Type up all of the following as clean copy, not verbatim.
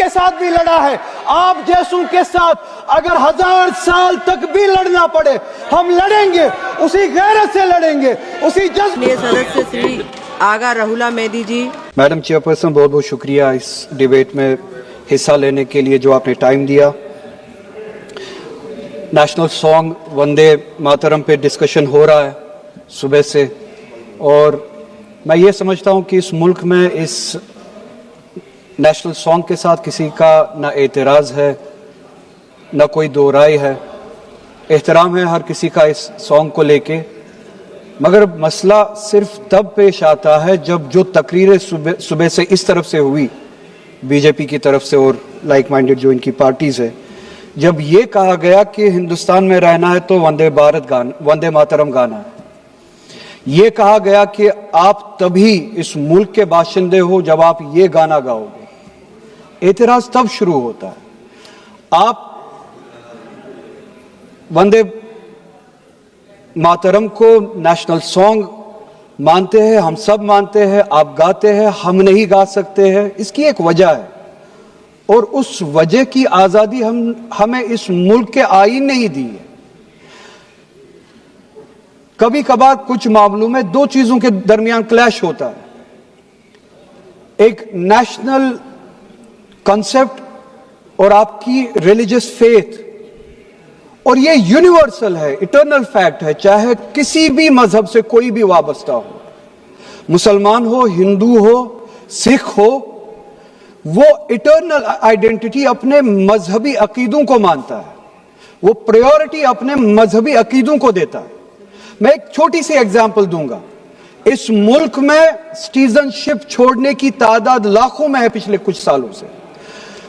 کے ساتھ بھی لڑا ہے, آپ جیسوں کے ساتھ اگر 1000 سال تک بھی لڑنا پڑے ہم لڑیں گے, اسی غیرت سے لڑیں گے, اسی جذبے. سدسیہ شری آغا راہولا میدی جی. میڈم چیئرپرسن, بہت بہت شکریہ اس ڈیبیٹ میں حصہ لینے کے لیے جو آپ نے ٹائم دیا. نیشنل سانگ وندے ماترم پہ ڈسکشن ہو رہا ہے صبح سے, اور میں یہ سمجھتا ہوں کہ اس ملک میں اس نیشنل سانگ کے ساتھ کسی کا نہ اعتراض ہے نہ کوئی دو رائے ہے. احترام ہے ہر کسی کا اس سانگ کو لے کے, مگر مسئلہ صرف تب پیش آتا ہے جب جو تقریریں صبح سے اس طرف سے ہوئی بی جے پی کی طرف سے اور لائک مائنڈڈ جو ان کی پارٹیز ہے, جب یہ کہا گیا کہ ہندوستان میں رہنا ہے تو وندے ماترم گانا ہے. یہ کہا گیا کہ آپ تبھی اس ملک کے باشندے ہو جب آپ یہ گانا گاؤ گے. اعتراض تب شروع ہوتا ہے. آپ وندے ماترم کو نیشنل سانگ مانتے ہیں, ہم سب مانتے ہیں, آپ گاتے ہیں, ہم نہیں گا سکتے ہیں. اس کی ایک وجہ ہے, اور اس وجہ کی آزادی ہمیں اس ملک کے آئین نے ہی دی ہے. کبھی کبھار کچھ معاملوں میں دو چیزوں کے درمیان کلیش ہوتا ہے, ایک نیشنل کنسپٹ اور آپ کی ریلیجس فیتھ, اور یہ یونیورسل ہے, اٹرنل فیکٹ ہے, چاہے کسی بھی مذہب سے کوئی بھی وابستہ ہو, مسلمان ہو, ہندو ہو, سکھ ہو, وہ اٹرنل آئیڈینٹی اپنے مذہبی عقیدوں کو مانتا ہے, وہ پریورٹی اپنے مذہبی عقیدوں کو دیتا ہے. میں ایک چھوٹی سی ایگزامپل دوں گا. اس ملک میں سٹیزن شپ چھوڑنے کی تعداد لاکھوں میں ہے پچھلے کچھ سالوں سے.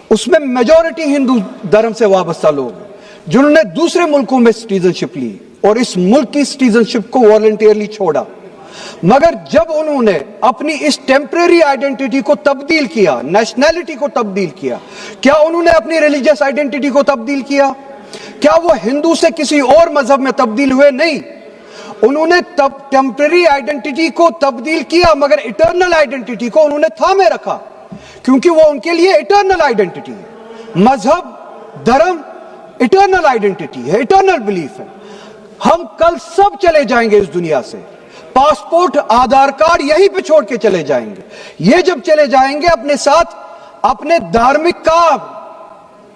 اس میں میجورٹی ہندو دھرم سے وابستہ لوگ ہیں جنہوں نے دوسرے ملکوں میں سٹیزن شپ لی اور اس ملک کی سٹیزن شپ کو والنٹیئرلی چھوڑا. مگر جب انہوں نے اپنی اس ٹیمپریری آئیڈینٹی کو تبدیل کیا, نیشنلٹی کو تبدیل کیا, کیا انہوں نے اپنی ریلیجس آئیڈینٹی کو تبدیل کیا؟ کیا وہ ہندو سے کسی اور مذہب میں تبدیل ہوئے؟ نہیں. انہوں نے ٹیمپریری آئیڈینٹی کو تبدیل کیا, مگر اٹرنل آئیڈینٹی کو انہوں نے تھامے رکھا, کیونکہ وہ ان کے لیے اٹرنل آئیڈینٹی ہے. مذہب, دھرم اٹرنل آئیڈینٹی ہے, اٹرنل بلیف ہے. ہم کل سب چلے جائیں گے اس دنیا سے, پاسپورٹ, آدھار کارڈ یہیں پہ چھوڑ کے چلے جائیں گے. یہ جب چلے جائیں گے اپنے ساتھ اپنے دھارمک کام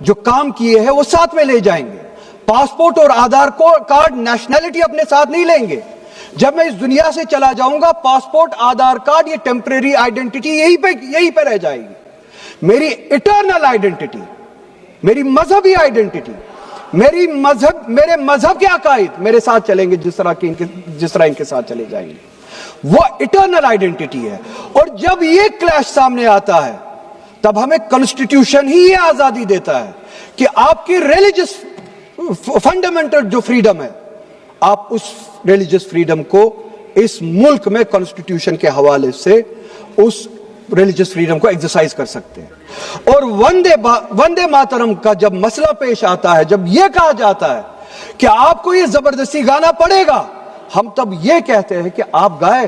جو کام کیے ہیں وہ ساتھ میں لے جائیں گے. پاسپورٹ اور آدھار کارڈ نیشنلٹی اپنے ساتھ نہیں لیں گے. جب میں اس دنیا سے چلا جاؤں گا, پاسپورٹ, آدھار کارڈ, یہ ٹیمپریری آئیڈینٹی یہیں پہ رہ جائے گی. میری اٹرنل آئیڈینٹی, میری مذہبی آئیڈینٹی, میرے مذہب کے عقائد میرے ساتھ چلیں گے جس طرح ان کے ساتھ چلے جائیں گے. وہ اٹرنل آئیڈینٹی ہے. اور جب یہ کلیش سامنے آتا ہے تب ہمیں کنسٹیٹیوشن ہی یہ آزادی دیتا ہے کہ آپ کی ریلیجس فنڈامنٹل جو فریڈم ہے, آپ اس ریلیجس فریڈم کو اس ملک میں کنسٹیٹیوشن کے حوالے سے اس ریلیجس فریڈم کو ایکسرسائز کر سکتے ہیں. اور وندے ماترم کا جب مسئلہ پیش آتا ہے, جب یہ کہا جاتا ہے کہ آپ کو یہ زبردستی گانا پڑے گا, ہم تب یہ کہتے ہیں کہ آپ گائے,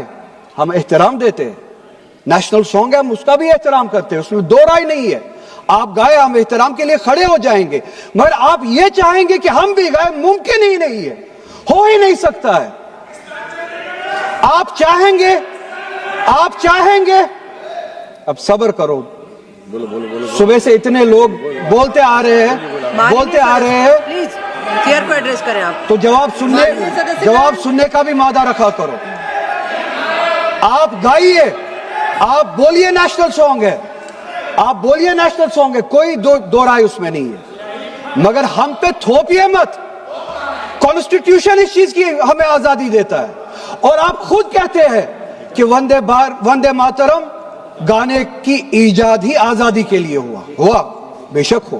ہم احترام دیتے ہیں. نیشنل سانگ ہے, ہم اس کا بھی احترام کرتے ہیں, اس میں دو رائے نہیں ہے. آپ گائے, ہم احترام کے لیے کھڑے ہو جائیں گے, مگر آپ یہ چاہیں گے کہ ہم بھی گائے, ممکن ہی نہیں ہے, ہو ہی نہیں سکتا ہے. آپ چاہیں گے, اب صبر کرو. صبح سے اتنے لوگ بولتے آ رہے ہیں پلیز چیئر کو ایڈریس کریں آپ, تو جواب سننے کا بھی مادہ رکھا کرو. آپ گائیے, آپ بولیے نیشنل سانگ ہے, آپ بولیے نیشنل سانگ ہے, کوئی دو رائے اس میں نہیں ہے, مگر ہم پہ تھوپیے مت. کانسٹیٹیوشن اس چیز کی ہمیں آزادی دیتا ہے. اور آپ خود کہتے ہیں کہ وندے ماترم گانے کی ایجاد ہی آزادی کے لیے ہوا. بے شک ہو.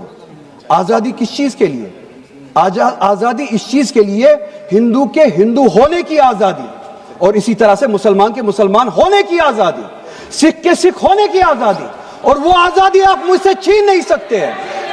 آزادی کس چیز کے لیے؟ آزادی اس چیز کے لیے ہندو کے ہندو ہونے کی آزادی, اور اسی طرح سے مسلمان کے مسلمان ہونے کی آزادی, سکھ کے سکھ ہونے کی آزادی. اور وہ آزادی آپ مجھ سے چھین نہیں سکتے ہیں.